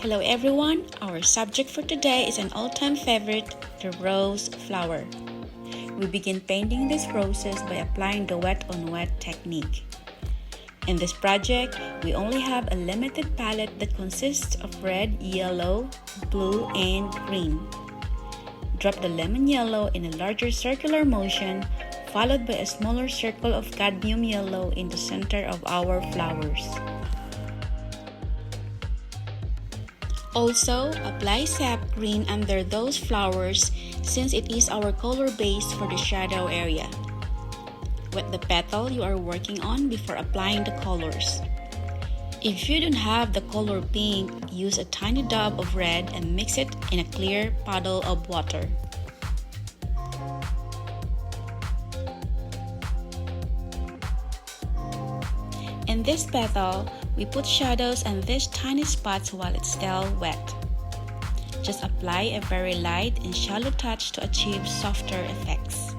Hello everyone, our subject for today is an all-time favorite, the rose flower. We begin painting these roses by applying the wet on wet technique. In this project, we only have a limited palette that consists of red, yellow, blue, and green. Drop the lemon yellow in a larger circular motion, followed by a smaller circle of cadmium yellow in the center of our flowers. Also, apply sap green under those flowers since it is our color base for the shadow area. Wet the petal you are working on before applying the colors. If you don't have the color pink, use a tiny dab of red and mix it in a clear puddle of water. In this petal, we put shadows on these tiny spots while it's still wet. Just apply a very light and shallow touch to achieve softer effects.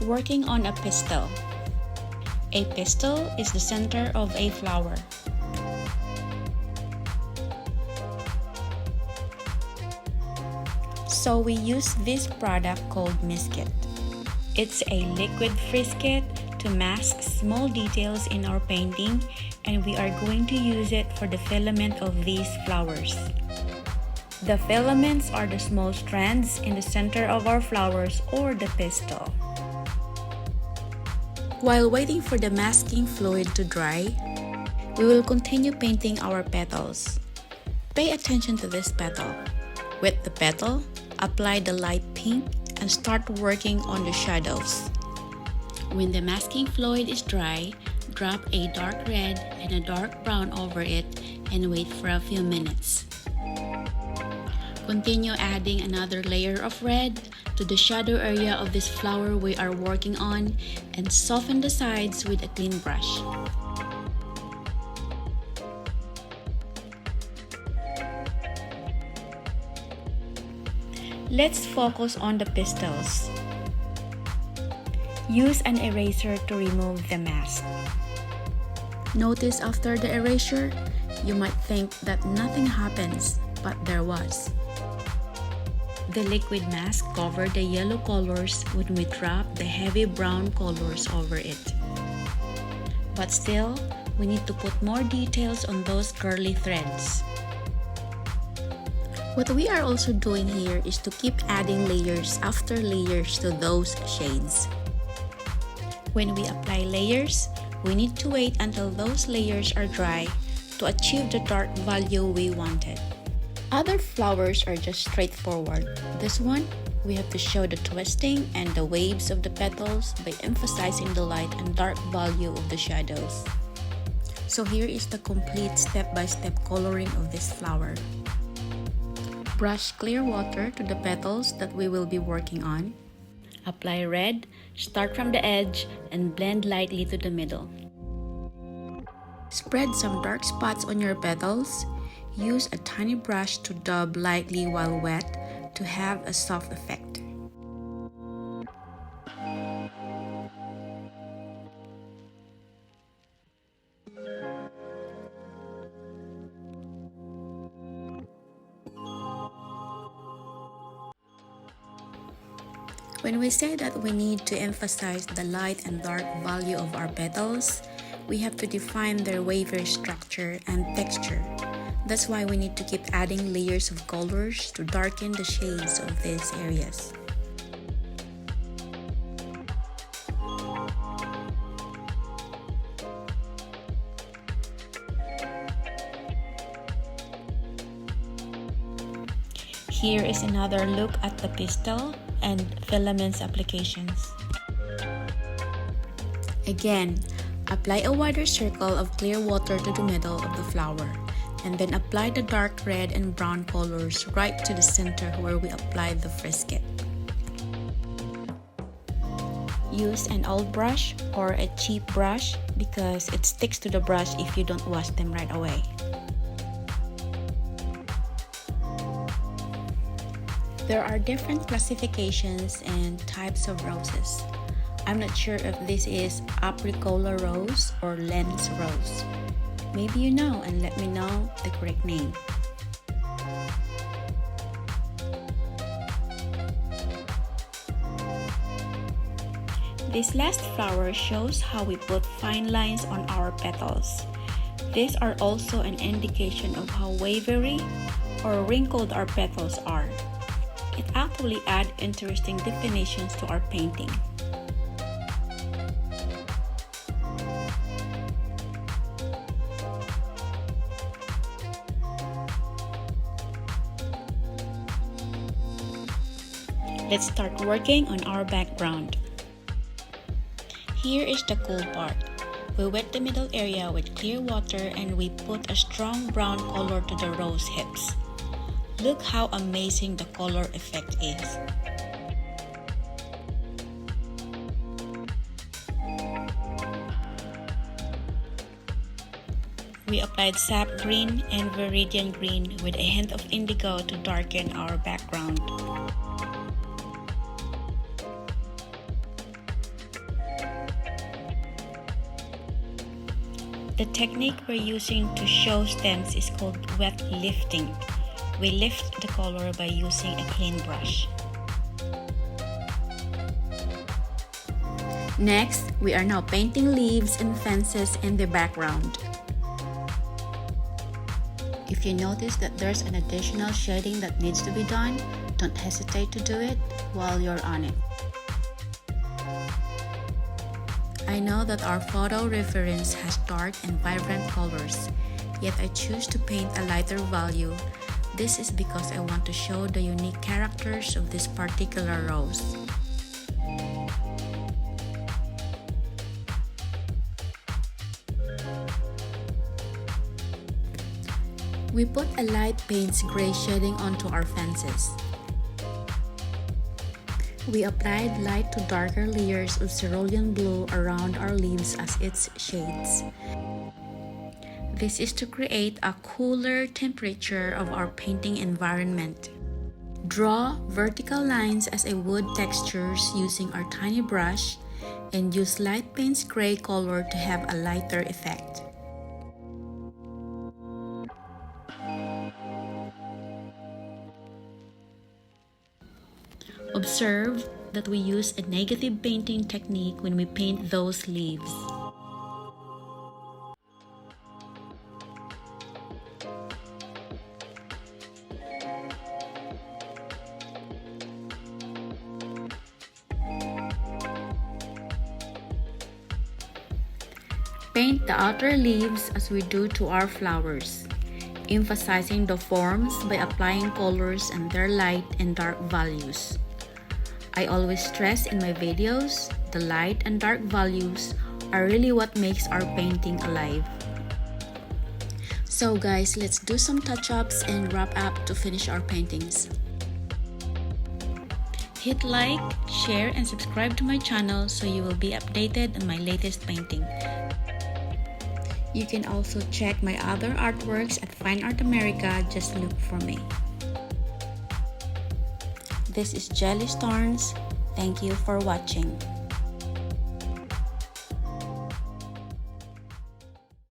Working on a pistil. A pistil is the center of a flower. So we use this product called Miskit. It's a liquid frisket to mask small details in our painting, and we are going to use it for the filament of these flowers. The filaments are the small strands in the center of our flowers or the pistil. While waiting for the masking fluid to dry, we will continue painting our petals. Pay attention to this petal. Wet the petal, apply the light pink, and start working on the shadows. When the masking fluid is dry, drop a dark red and a dark brown over it and wait for a few minutes. Continue adding another layer of red to the shadow area of this flower we are working on and soften the sides with a clean brush. Let's focus on the pistils. Use an eraser to remove the mask. Notice after the erasure, you might think that nothing happens, but there was. The liquid mask covered the yellow colors when we dropped the heavy brown colors over it. But still, we need to put more details on those curly threads. What we are also doing here is to keep adding layers after layers to those shades. When we apply layers, we need to wait until those layers are dry to achieve the dark value we wanted. Other flowers are just straightforward. This one, we have to show the twisting and the waves of the petals by emphasizing the light and dark value of the shadows. So here is the complete step-by-step coloring of this flower. Brush clear water to the petals that we will be working on. Apply red, start from the edge, and blend lightly to the middle. Spread some dark spots on your petals. Use a tiny brush to dab lightly while wet to have a soft effect. When we say that we need to emphasize the light and dark value of our petals, we have to define their wavy structure and texture. That's why we need to keep adding layers of colors to darken the shades of these areas. Here is another look at the pistil and filaments applications. Again, apply a wider circle of clear water to the middle of the flower, and then apply the dark red and brown colors right to the center where we applied the frisket. Use an old brush or a cheap brush because it sticks to the brush if you don't wash them right away. There are different classifications and types of roses. I'm not sure if this is Watercolor rose or lens rose. Maybe you know and let me know the correct name. This last flower shows how we put fine lines on our petals. These are also an indication of how wavery or wrinkled our petals are. It actually adds interesting definitions to our painting. Let's start working on our background. Here is the cool part. We wet the middle area with clear water and we put a strong brown color to the rose hips. Look how amazing the color effect is. We applied sap green and viridian green with a hint of indigo to darken our background. The technique we're using to show stems is called wet lifting. We lift the color by using a clean brush. Next, we are now painting leaves and fences in the background. If you notice that there's an additional shading that needs to be done, don't hesitate to do it while you're on it. I know that our photo reference has dark and vibrant colors, yet I choose to paint a lighter value. This is because I want to show the unique characters of this particular rose. We put a light paints gray shading onto our fences. We applied light to darker layers of cerulean blue around our leaves as its shades. This is to create a cooler temperature of our painting environment. Draw vertical lines as a wood textures using our tiny brush and use light paints gray color to have a lighter effect. Observe that we use a negative painting technique when we paint those leaves. Paint the outer leaves as we do to our flowers, emphasizing the forms by applying colors and their light and dark values. I always stress in my videos, the light and dark values are really what makes our painting alive. So guys, let's do some touch-ups and wrap up to finish our paintings. Hit like, share, and subscribe to my channel so you will be updated on my latest painting. You can also check my other artworks at Fine Art America, just look for me. This is Jelly Storms. Thank you for watching.